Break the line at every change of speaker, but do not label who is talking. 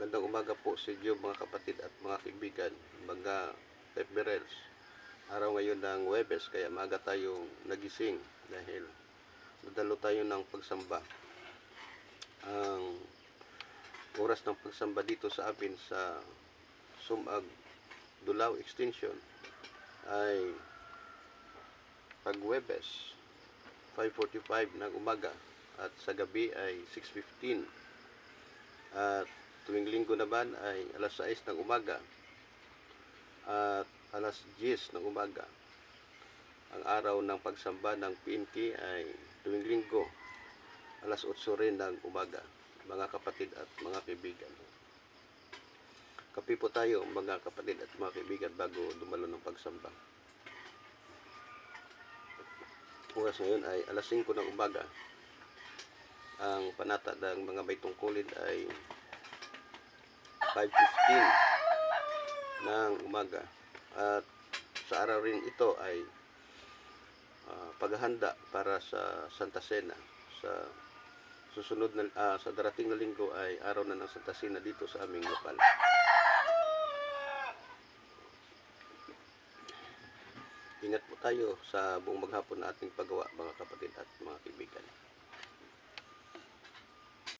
Magandang umaga po sa inyo mga kapatid at mga kaibigan, mga Berels. Araw ngayon ng Huwebes, kaya maaga tayong nagising dahil nadalo tayo ng pagsamba. Ang oras ng pagsamba dito sa amin sa Sumag Dulao Extension ay pag Huwebes 5:45 ng umaga at sa gabi ay 6:15. At tuwing linggo naman ay alas 6 ng umaga at alas 10 ng umaga. Ang araw ng pagsamba ng PNP ay tuwing linggo alas 8 rin ng umaga, mga kapatid at mga kaibigan. Kape po tayo mga kapatid at mga kaibigan bago dumalo ng pagsamba. Oras ngayon ay alas 5 ng umaga. Ang panata ng mga may tungkulin ay 5:15 ng umaga. At sa araw rin ito ay paghahanda para sa Santa Cena. Sa susunod na sa darating na linggo ay araw na ng Santa Cena dito sa aming lokal. Ingat po tayo sa buong maghapon na ating paggawa, mga kapatid at mga kaibigan.